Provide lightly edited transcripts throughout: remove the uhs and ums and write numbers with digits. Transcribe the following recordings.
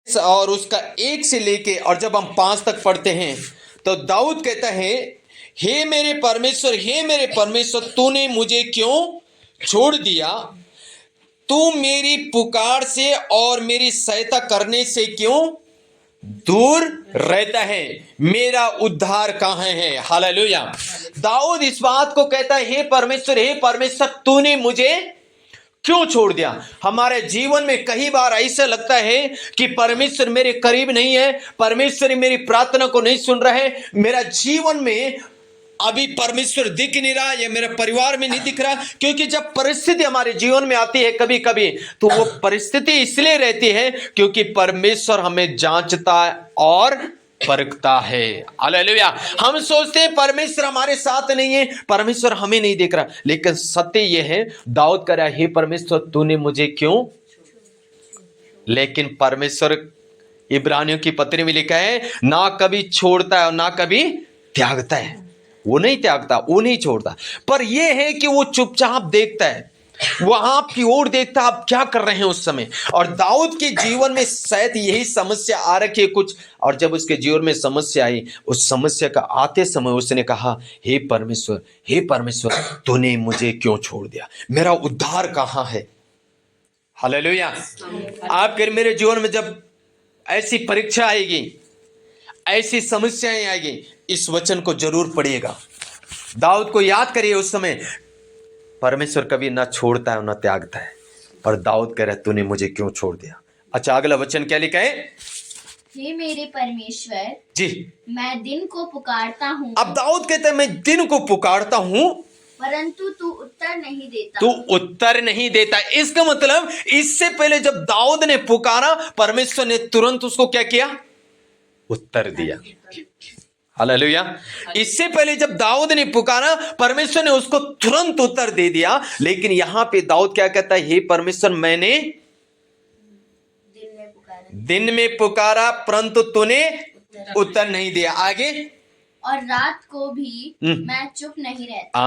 और उसका 1 से लेके और जब हम 5 तक पढ़ते हैं तो दाऊद कहता है, हे मेरे परमेश्वर तूने मुझे क्यों छोड़ दिया? तू मेरी पुकार से और मेरी सहायता करने से क्यों दूर रहता है? मेरा उद्धार कहाँ है? हालेलुया। दाऊद इस बात को कहता है, हे परमेश्वर तूने मुझे क्यों छोड़ दिया? हमारे जीवन में कई बार ऐसा लगता है कि परमेश्वर मेरे करीब नहीं है, परमेश्वर मेरी प्रार्थना को नहीं सुन रहा है, मेरा जीवन में अभी परमेश्वर दिख नहीं रहा, या मेरे परिवार में नहीं दिख रहा। क्योंकि जब परिस्थिति हमारे जीवन में आती है कभी कभी, तो वो परिस्थिति इसलिए रहती है क्योंकि परमेश्वर हमें जांचता और परखता है। हालेलुया। हम सोचते हैं परमेश्वर हमारे साथ नहीं है, परमेश्वर हमें नहीं देख रहा, लेकिन सत्य यह है, दाऊद कह रहा है, हे परमेश्वर तूने मुझे क्यों? लेकिन परमेश्वर, इब्रानियों की पत्री में लिखा है, ना कभी छोड़ता है और ना कभी त्यागता है। वो नहीं त्यागता, वो नहीं छोड़ता, पर यह है कि वो चुपचाप देखता है, वहां आपकी ओर देखता आप क्या कर रहे हैं उस समय। और दाऊद के जीवन में शायद यही समस्या आ रखी है कुछ, और जब उसके जीवन में समस्या आई, उस समस्या का आते समय उसने कहा, हे परमेश्वर तूने मुझे क्यों छोड़ दिया? मेरा उद्धार कहाँ है? हालेलुया। आप फिर मेरे जीवन में जब ऐसी परीक्षा आएगी, ऐसी समस्याएं आएगी, इस वचन को जरूर पढ़िएगा, दाऊद को याद करिए। उस समय परमेश्वर कभी ना छोड़ता है ना त्यागता है, पर दाऊद कह रहा है, तूने मुझे क्यों छोड़ दिया? अच्छा, अगला वचन क्या लिखा है? हे मेरे परमेश्वर जी, मैं दिन को पुकारता हूँ। अब दाऊद कहता है, मैं दिन को पुकारता हूँ परंतु तू उत्तर नहीं देता। तू उत्तर नहीं देता। इसका मतलब इससे पहले जब दाऊद ने पुकारा, परमेश्वर ने तुरंत उसको क्या किया? उत्तर दिया। हालेलुया। इससे पहले जब दाऊद ने पुकारा, परमेश्वर ने उसको तुरंत उत्तर दे दिया। लेकिन यहां पे दाऊद क्या कहता है? हे परमेश्वर मैंने दिन में पुकारा परंतु तूने उत्तर नहीं दिया। आगे, और रात को भी मैं चुप नहीं रहता।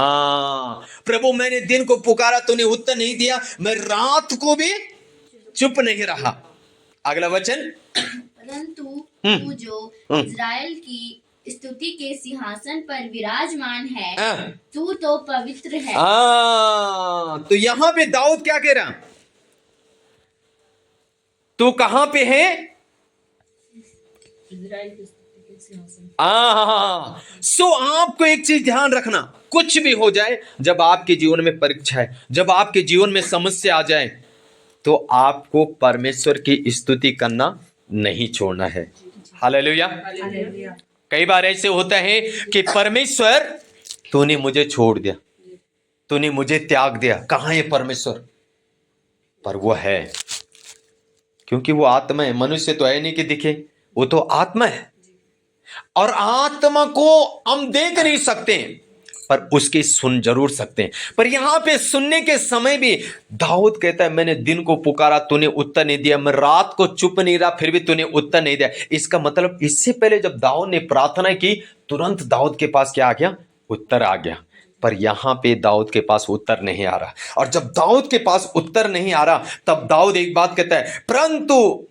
प्रभु मैंने दिन को पुकारा, तूने उत्तर नहीं दिया, मैं रात को भी चुप नहीं रहा। अगला वचन, परंतु तू जो इज़राइल की स्तुति के सिंहासन पर विराजमान है, तू तो पवित्र है। तो यहां पे दाऊद क्या कह रहा? तू कहां पे है? इज़राइल की स्तुति के सिंहासन। सो आपको एक चीज ध्यान रखना, कुछ भी हो जाए, जब आपके जीवन में परीक्षा है, जब आपके जीवन में समस्या आ जाए, तो आपको परमेश्वर की स्तुति करना नहीं छोड़ना है। हालेलुया। कई बार ऐसे होता है कि परमेश्वर तूने मुझे छोड़ दिया, तूने मुझे त्याग दिया, कहां है परमेश्वर? पर वो है, क्योंकि वो आत्मा है। मनुष्य तो है नहीं कि दिखे, वो तो आत्मा है, और आत्मा को हम देख नहीं सकते, पर उसकी सुन जरूर सकते हैं। पर यहां पे सुनने के समय भी दाऊद कहता है, मैंने दिन को पुकारा, तूने उत्तर नहीं दिया, मैं रात को चुप नहीं रहा, फिर भी तूने उत्तर नहीं दिया। इसका मतलब इससे पहले जब दाऊद ने प्रार्थना की, तुरंत दाऊद के पास क्या आ गया? उत्तर आ गया। पर यहां पे दाऊद के पास उत्तर नहीं आ रहा, और जब दाऊद के पास उत्तर नहीं आ रहा, तब दाऊद एक बात कहता है, परंतु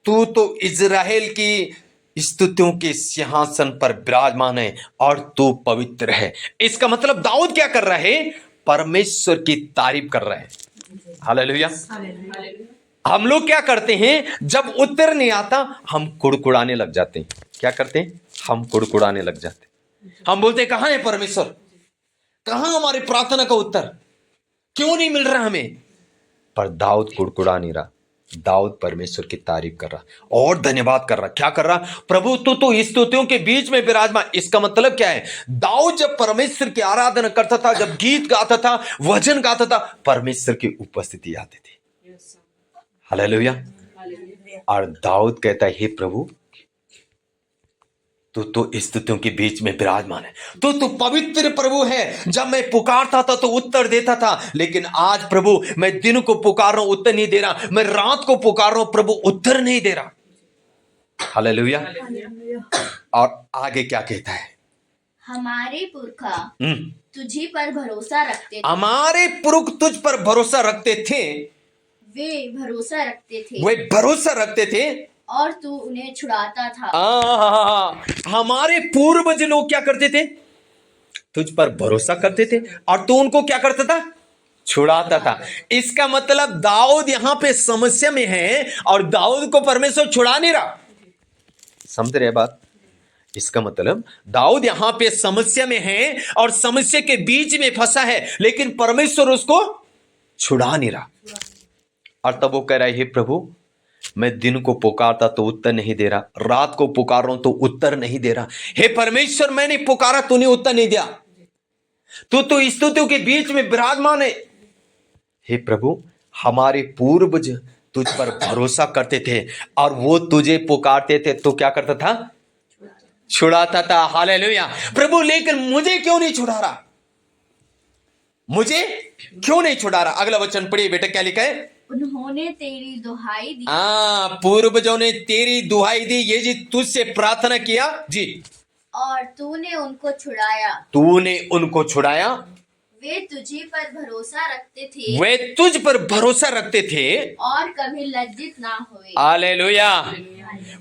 तू तो इज़राइल की स्तुतियों के सिंहासन पर विराजमान है और तू पवित्र है। इसका मतलब दाऊद क्या कर रहा है? परमेश्वर की तारीफ कर रहा है। हालेलुया। हम लोग क्या करते हैं? जब उत्तर नहीं आता, हम कुड़कुड़ाने लग जाते हैं। क्या करते हैं? हम कुड़कुड़ाने लग जाते हैं। हम बोलते हैं, कहां है परमेश्वर? कहां हमारी प्रार्थना का उत्तर? क्यों नहीं मिल रहा हमें? पर दाऊद कुड़कुड़ा नहीं रहा, दाऊद परमेश्वर की तारीफ कर रहा और धन्यवाद कर रहा। क्या कर रहा? प्रभु तू तो स्तुतियों के बीच में विराजमान। इसका मतलब क्या है? दाऊद जब परमेश्वर की आराधना करता था, जब गीत गाता था, वचन गाता था, परमेश्वर की उपस्थिति आती थी। हालेलुया। और दाऊद कहता है, हे प्रभु तू तो स्तुतियों के बीच में विराजमान है, तो पवित्र प्रभु है। जब मैं पुकारता था तो उत्तर देता था, लेकिन आज प्रभु मैं दिन को पुकार रहा हूं, उत्तर नहीं दे रहा, मैं रात को पुकार रहा हूं, प्रभु उत्तर नहीं दे रहा। हालेलुया। और आगे क्या कहता है? हमारे पुरखा तुझी पर भरोसा रखते थे। हमारे पुरख तुझ पर भरोसा रखते थे, वे भरोसा रखते थे, वे भरोसा रखते थे, और तू उन्हें छुड़ाता था। हमारे पूर्वज लोग क्या करते थे? तुझ पर भरोसा करते थे और तू उनको क्या करता था? छुड़ाता था। इसका मतलब दाऊद यहां पे समस्या में है और दाऊद को परमेश्वर छुड़ा नहीं रहा। समझ रहे बात? इसका मतलब दाऊद यहां पे समस्या में है और समस्या के बीच में फंसा है, लेकिन परमेश्वर उसको छुड़ा नहीं रहा। और तब वो कह रहा है, हे प्रभु, मैं दिन को पुकारता तो उत्तर नहीं दे रहा, रात को पुकार रहा हूं तो उत्तर नहीं दे रहा। हे परमेश्वर, मैंने पुकारा, तूने उत्तर नहीं दिया। तू तो स्तुतियों के बीच में विराजमान है। हे प्रभु, हमारे पूर्वज तुझ पर भरोसा करते थे और वो तुझे पुकारते थे तो क्या करता था? छुड़ाता था। हालेलुया। प्रभु, लेकिन मुझे क्यों नहीं छुड़ा रहा? मुझे क्यों नहीं छुड़ा रहा? अगला वचन पढ़िए बेटा, क्या लिखा है? उन्होंने तेरी दुहाई दी। पूर्वजों ने तेरी दुहाई दी, ये जी तुझसे प्रार्थना किया जी, और तूने उनको छुड़ाया। तूने उनको छुड़ाया। वे तुझे पर भरोसा रखते थे। वे तुझ पर भरोसा रखते थे और कभी लज्जित ना हुए। हालेलुया।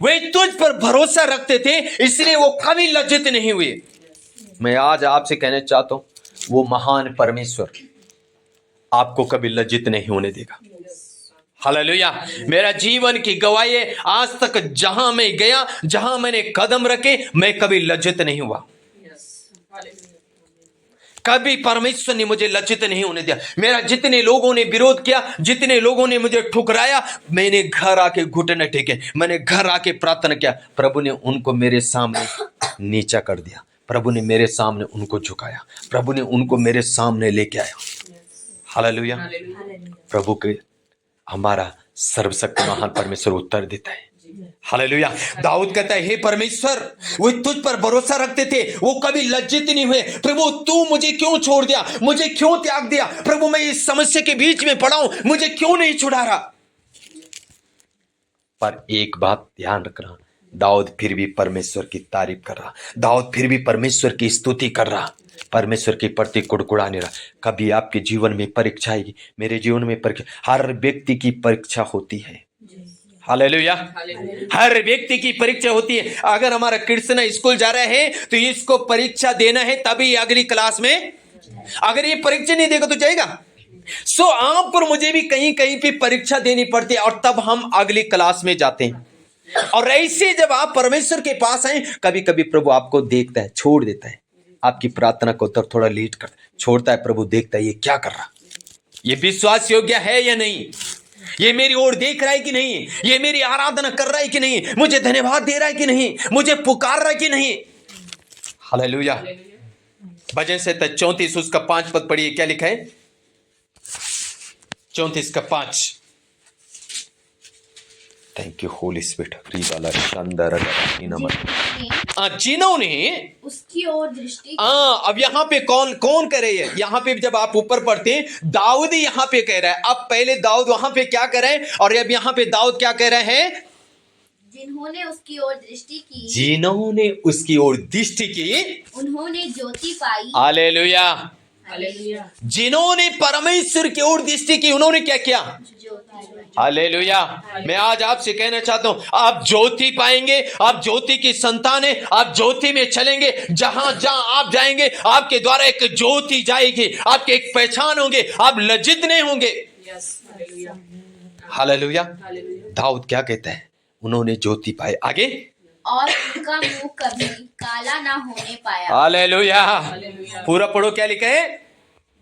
वे तुझ पर भरोसा रखते थे, इसलिए वो कभी लज्जित नहीं हुए। मैं आज आपसे कहना चाहता हूं, वो महान परमेश्वर आपको कभी लज्जित नहीं होने देगा। हालेलुया। मेरा जीवन की गवाही है, आज तक जहां मैं गया, जहां मैंने कदम रखे, मैं कभी लज्जित नहीं हुआ। कभी परमेश्वर ने मुझे लज्जित नहीं होने दिया। मेरा जितने लोगों ने विरोध किया, जितने लोगों ने मुझे ठुकराया, मैंने घर आके घुटने टेके, मैंने घर आके प्रार्थना किया। प्रभु ने उनको मेरे सामने नीचा कर दिया, प्रभु ने मेरे सामने उनको झुकाया, प्रभु ने उनको मेरे सामने लेके आया। हालेलुया। प्रभु के हमारा सर्वशक्ति महान परमेश्वर उत्तर देता है। हालेलुया। दाऊद कहता है, हे परमेश्वर, वो तुझ पर भरोसा रखते थे, वो कभी लज्जित नहीं हुए। प्रभु, तू मुझे क्यों छोड़ दिया? मुझे क्यों त्याग दिया? प्रभु, मैं इस समस्या के बीच में पड़ा हूं, मुझे क्यों नहीं छुड़ा रहा? पर एक बात ध्यान रखना, दाऊद फिर भी परमेश्वर की तारीफ कर रहा, दाऊद फिर भी परमेश्वर की स्तुति कर रहा, परमेश्वर के प्रति कुड़कुड़ा नहीं रहा। कभी आपके जीवन में परीक्षा आएगी, मेरे जीवन में परीक्षा, हर व्यक्ति की परीक्षा होती है। हालेलुया। हर व्यक्ति की परीक्षा होती है। अगर हमारा कृष्ण स्कूल जा रहा है तो इसको परीक्षा देना है, तभी अगली क्लास में, अगर ये परीक्षा नहीं देगा तो जाएगा। सो आपको और मुझे भी कहीं कहीं पे परीक्षा देनी पड़ती है और तब हम अगली क्लास में जाते हैं। और ऐसे जब आप परमेश्वर के पास आए, कभी कभी प्रभु आपको देखता है, छोड़ देता है, आपकी प्रार्थना को तब थोड़ा लेट करता है, छोड़ता है। प्रभु देखता है, ये क्या कर रहा, ये विश्वास योग्य है या नहीं, ये मेरी ओर देख रहा है कि नहीं, ये मेरी आराधना कर रहा है कि नहीं, मुझे धन्यवाद दे रहा है कि नहीं, मुझे पुकार रहा है कि नहीं। हालेलुया। भजन संहिता 34 उसका 5 पद पढ़िए, क्या लिखा है? 34 का 5। Thank you Holi spirit. जिन्होंने उसकी ओर दृष्टि। अब यहाँ पे कौन कौन कह रहे हैं? यहाँ पे जब आप ऊपर पढ़ते हैं, दाऊद यहाँ पे कह रहा है। अब पहले दाऊद वहां पे क्या कह रहे हैं और अब यहाँ पे दाऊद क्या कह रहे हैं? जिन्होंने उसकी ओर दृष्टि की, जिन्होंने उसकी ओर दृष्टि की, उन्होंने ज्योति पाई। हालेलुया। जिन्होंने परमेश्वर की ओर दृष्टि की, उन्होंने क्या किया? हालेलुया। मैं आज आपसे कहना चाहता हूं, आप ज्योति पाएंगे, आप ज्योति की संतान है, आप ज्योति में चलेंगे। जहां जहां आप जाएंगे, आपके द्वारा एक ज्योति जाएगी, आपके एक पहचान होंगे, आप लज्जित नहीं होंगे। हालेलुया। दाऊद क्या कहता है? उन्होंने ज्योति पाई। आगे, और उनका मुंह कभी काला ना होने पाया। हालेलुया। पूरा पढ़ो, क्या लिखा है?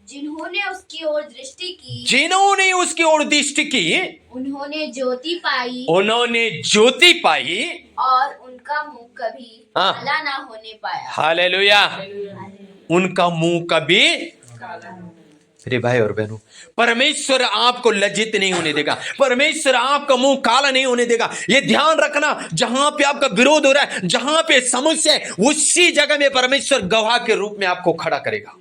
जिन्होंने उसकी ओर दृष्टि की, जिन्होंने उसकी ओर दृष्टि की, उन्होंने ज्योति पाई, उन्होंने ज्योति पाई, और उनका मुंह कभी काला ना होने पाया। हालेलुया। उनका मुंह कभी, मेरे भाई और बहनों, परमेश्वर आपको लज्जित नहीं होने देगा, परमेश्वर आपका मुंह काला नहीं होने देगा। ये ध्यान रखना, जहां पे आपका विरोध हो रहा है, जहां पे समस्या है, उसी जगह में परमेश्वर गवाह के रूप में आपको खड़ा करेगा।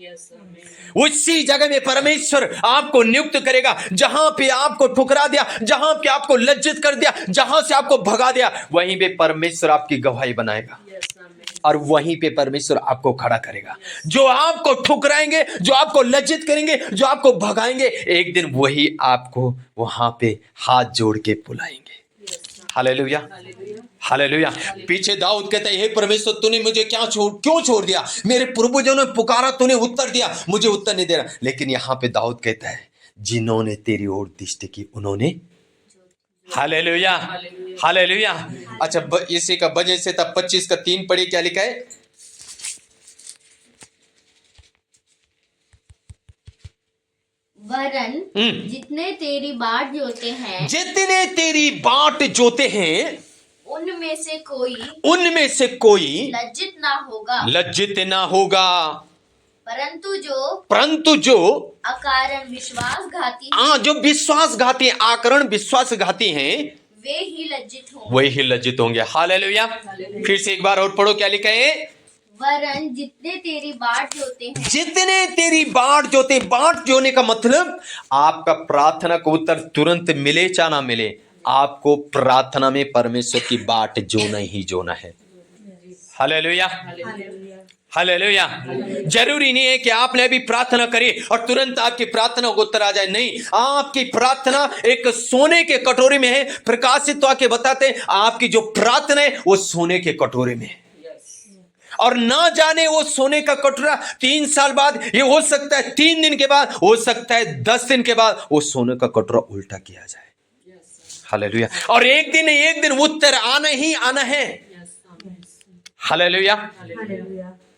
उसी जगह में परमेश्वर आपको नियुक्त करेगा। जहां पे आपको ठुकरा दिया, जहां पे आपको लज्जित कर दिया, जहां से आपको भगा दिया, वहीं पे परमेश्वर आपकी गवाही बनाएगा और वहीं पे परमेश्वर आपको खड़ा करेगा। जो आपको ठुकराएंगे, जो आपको लज्जित करेंगे, जो आपको भगाएंगे, एक दिन वही आपको वहां पे हाथ जोड़ के बुलाएंगे। Hallelujah, hallelujah. पीछे दाऊद कहता है, हे परमेश्वर तूने मुझे क्यों छोड़ दिया? मेरे पूर्वजों ने पुकारा, तूने उत्तर दिया, मुझे उत्तर नहीं दे रहा। लेकिन यहाँ पे दाऊद कहता है, जिन्होंने तेरी ओर दृष्टि की उन्होंने, हालेलुया, हालेलुया। अच्छा, इसी का वजह से तब 25 का 3 पढ़े, क्या लिखा है? वरन जितने तेरी बाट जोते हैं, जितने तेरी बाट जोते हैं, उनमें से कोई लज्जित ना होगा, लज्जित ना होगा। परंतु जो अकारण विश्वासघाती हैं, जो विश्वासघाती, आकरण विश्वासघाती हैं, वे ही लज्जित होंगे। हालेलुया। फिर से एक बार और पढ़ो, क्या लिखा है? वरन जितने तेरी बाट जोते हैं, जितने तेरी बाट जोते। बाट जोने का मतलब आपका प्रार्थना का उत्तर तुरंत मिले चाहे ना मिले, आपको प्रार्थना में परमेश्वर की बाट जोना ही जोना है। Hallelujah, hallelujah. जरूरी नहीं है कि आपने अभी प्रार्थना करी और तुरंत आपकी प्रार्थना को उत्तर आ जाए। नहीं, आपकी प्रार्थना एक सोने के कटोरे में है। प्रकाशित तो आके बताते हैं, आपकी जो प्रार्थना है वो सोने के कटोरे में है। और ना जाने वो सोने का कटोरा 3 साल बाद, ये हो सकता है 3 दिन के बाद, हो सकता है 10 दिन के बाद, वो सोने का कटोरा उल्टा किया जाए। हालेलुया। और एक दिन उत्तर आना ही आना है। हालेलुया,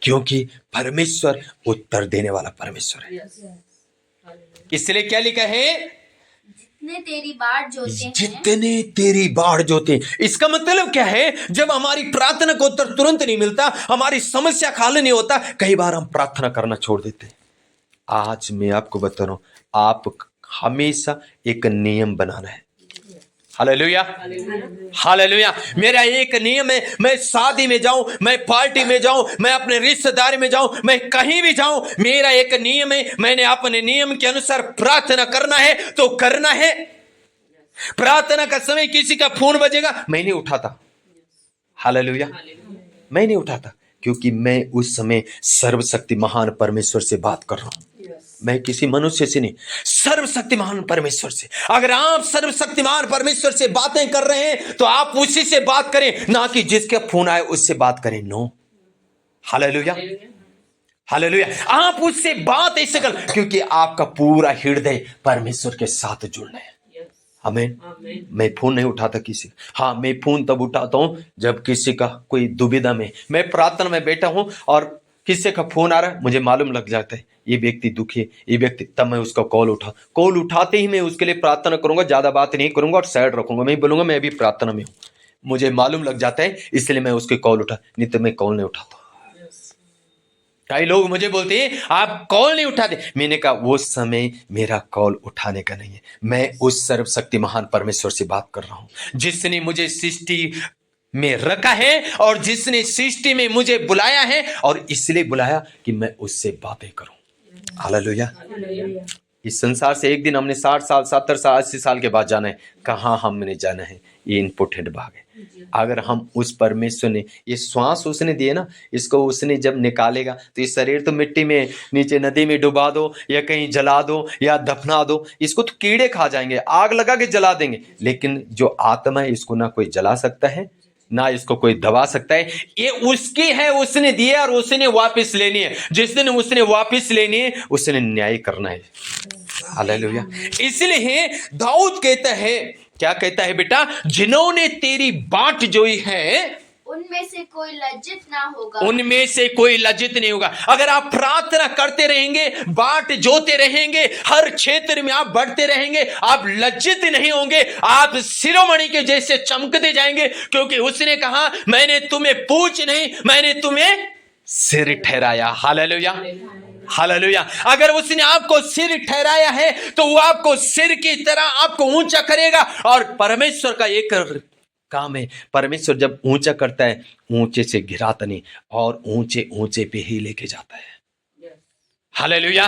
क्योंकि परमेश्वर उत्तर देने वाला परमेश्वर है। इसलिए क्या लिखा है? जितने तेरी बाट जोते हैं, जितने तेरी बाट जोते। इसका मतलब क्या है? जब हमारी प्रार्थना को उत्तर तुरंत नहीं मिलता, हमारी समस्या का हल नहीं होता, कई बार हम प्रार्थना करना छोड़ देते हैं। आज मैं आपको बता रहा हूं, आप हमेशा एक नियम बनाना है। Hallelujah, hallelujah. मेरा एक नियम है, मैं शादी में जाऊं, मैं पार्टी में जाऊं, मैं अपने रिश्तेदारी में जाऊं, मैं कहीं भी जाऊं, मेरा एक नियम है, मैंने अपने नियम के अनुसार प्रार्थना करना है तो करना है। प्रार्थना का समय किसी का फोन बजेगा, मैं नहीं उठाता। हालेलुया, मैं नहीं उठाता, क्योंकि मैं उस समय सर्वशक्ति महान परमेश्वर से बात कर रहा हूं। मैं किसी मनुष्य से नहीं, सर्वशक्तिमान परमेश्वर से। अगर आप सर्वशक्तिमान परमेश्वर से बातें कर रहे हैं तो आप उसी से बात करें, ना कि जिसके फोन आए उससे बात करें। No, hallelujah, hallelujah. आप उससे बात ऐसे कर, क्योंकि आपका पूरा हृदय परमेश्वर के साथ जुड़ना है। आमीन। मैं फोन नहीं उठाता किसी। हाँ, मैं फोन तब उठाता हूं जब किसी का कोई दुविधा में, मैं प्रार्थना में बैठा हूं और किसी का फोन आ रहा है, मुझे मालूम लग जाता है ये व्यक्ति दुखी है, ये व्यक्ति, तब मैं उसका कॉल उठाते ही मैं उसके लिए प्रार्थना करूंगा। ज्यादा बात नहीं करूंगा और साइड रखूंगा। मैं बोलूंगा मैं अभी प्रार्थना में हूं, मुझे मालूम लग जाता है, इसलिए मैं उसके कॉल नहीं तो मैं कॉल नहीं उठाता। कई लोग मुझे बोलते हैं आप कॉल नहीं उठाते। मैंने कहा वो समय मेरा कॉल उठाने का नहीं है, मैं उस सर्वशक्ति महान परमेश्वर से बात कर रहा हूं, जिसने मुझे सृष्टि में रखा है और जिसने सृष्टि में मुझे बुलाया है, और इसलिए बुलाया कि मैं उससे बातें करूं। हालेलुया। इस संसार से एक दिन हमने 60 साल, 70 साल, 80 साल के बाद जाना है। कहाँ हमने जाना है, ये इम्पोर्टेंट भाग है। अगर हम उस परमेश्वर ने, ये श्वास उसने दिए ना, इसको उसने जब निकालेगा तो ये शरीर तो मिट्टी में, नीचे नदी में डुबा दो या कहीं जला दो या दफना दो, इसको तो कीड़े खा जाएंगे, आग लगा के जला देंगे। लेकिन जो आत्मा है, इसको ना कोई जला सकता है, ना इसको कोई दबा सकता है। ये उसकी है, उसने दिया और उसने वापस लेनी है। जिस दिन उसने वापस लेनी है, उसने न्याय करना है। हालेलुया। इसलिए दाऊद कहता है, क्या कहता है बेटा? जिन्होंने तेरी बाट जोई है उनमें से कोई लज्जित ना होगा, उनमें से कोई लज्जित नहीं होगा। अगर आप प्रार्थना करते रहेंगे, बाट जोते रहेंगे, हर क्षेत्र में आप बढ़ते रहेंगे, आप लज्जित नहीं होंगे, आप शिरोमणि के जैसे चमकते जाएंगे, क्योंकि उसने कहा मैंने तुम्हें पूंछ नहीं, मैंने तुम्हें सिर ठहराया। Hallelujah, hallelujah. अगर उसने आपको सिर ठहराया है तो वो आपको सिर की तरह आपको ऊंचा करेगा। और परमेश्वर का एक काम है, परमेश्वर जब ऊंचा करता है, ऊंचे से गिराता नहीं और ऊंचे ऊंचे पे ही लेके जाता है। हालेलुया।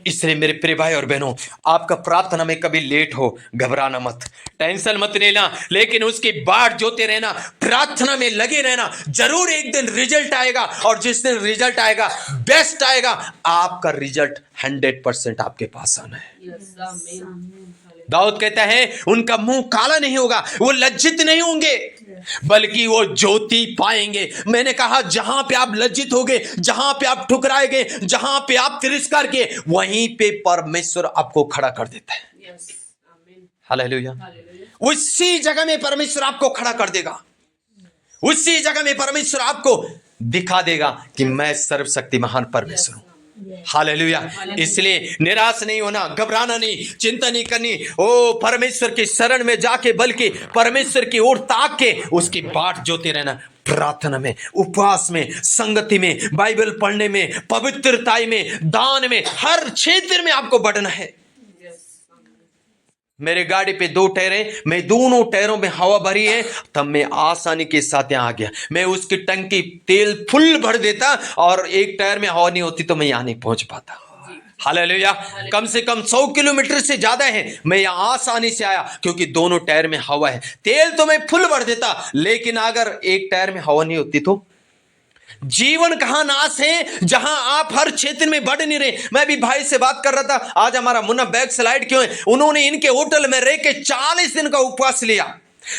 इसलिए मेरे प्रिय भाई और बहनों, आपका प्रार्थना में कभी लेट हो, घबराना मत, टेंशन मत लेना, लेकिन उसकी बाट जोते रहना, प्रार्थना में लगे रहना। जरूर एक दिन रिजल्ट आएगा, और जिस दिन रिजल्ट आएगा, बेस्ट आएगा, आपका रिजल्ट 100% आपके पास आना है। दाऊद कहता है उनका मुंह काला नहीं होगा, वो लज्जित नहीं होंगे, बल्कि वो ज्योति पाएंगे। मैंने कहा जहां पे आप लज्जित होगे, जहां पे आप ठुकराए गए, जहां पे आप तिरस्कार किए, वहीं पे परमेश्वर आपको खड़ा कर देता है। हालेलुया। उसी जगह में परमेश्वर आपको खड़ा कर देगा, उसी जगह में परमेश्वर आपको दिखा देगा कि मैं सर्वशक्तिमान परमेश्वर हूं। हालेलुया। इसलिए निराश नहीं होना, घबराना नहीं, चिंता नहीं करनी। ओ परमेश्वर की शरण में जाके, बल्कि परमेश्वर की ओर ताक के उसकी बाट जोते रहना। प्रार्थना में, उपवास में, संगति में, बाइबल पढ़ने में, पवित्रता में, दान में, हर क्षेत्र में आपको बढ़ना है। मेरे गाड़ी पे 2 टायर, मैं दोनों टायरों में हवा भरी है, तब मैं आसानी के साथ यहाँ आ गया। मैं उसकी टंकी तेल फुल भर देता और एक टायर में हवा नहीं होती तो मैं यहाँ नहीं पहुंच पाता। हालेलुया। कम से कम 100 किलोमीटर से ज्यादा है, मैं यहाँ आसानी से आया क्योंकि दोनों टायर में हवा है। तेल तो मैं फुल भर देता, लेकिन अगर एक टायर में हवा नहीं होती तो जीवन कहां नाश है, जहां आप हर क्षेत्र में बढ़ नहीं रहे। मैं भी भाई से बात कर रहा था, आज हमारा मुन्ना बैक स्लाइड क्यों है, उन्होंने इनके होटल में रह के 40 दिन का उपवास लिया,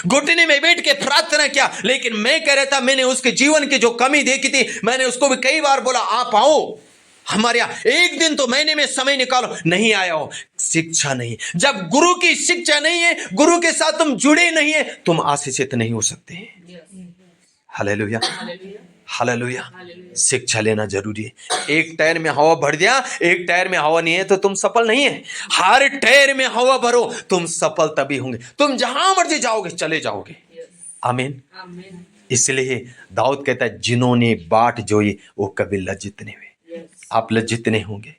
घुटने में बैठ के प्रार्थना किया। लेकिन मैं कह रहा था, मैंने उसके जीवन की जो कमी देखी थी, मैंने उसको भी कई बार बोला आप आओ हमारे यहाँ, एक दिन तो महीने में समय निकालो, नहीं आया हो। शिक्षा नहीं, जब गुरु की शिक्षा नहीं है, गुरु के साथ तुम जुड़े नहीं है, तुम आशीषित नहीं हो सकते। Hallelujah, hallelujah. शिक्षा लेना जरूरी है। एक टायर में हवा भर दिया, एक टायर में हवा नहीं है तो तुम सफल नहीं है। हर टायर में हवा भरो, तुम सफल तभी होंगे। तुम जहां मर्जी जाओगे, चले जाओगे। आमीन। इसलिए दाऊद कहता है जिन्होंने बाट जोई वो कभी लज्जित नहीं हुए। आप लज्जित नहीं होंगे।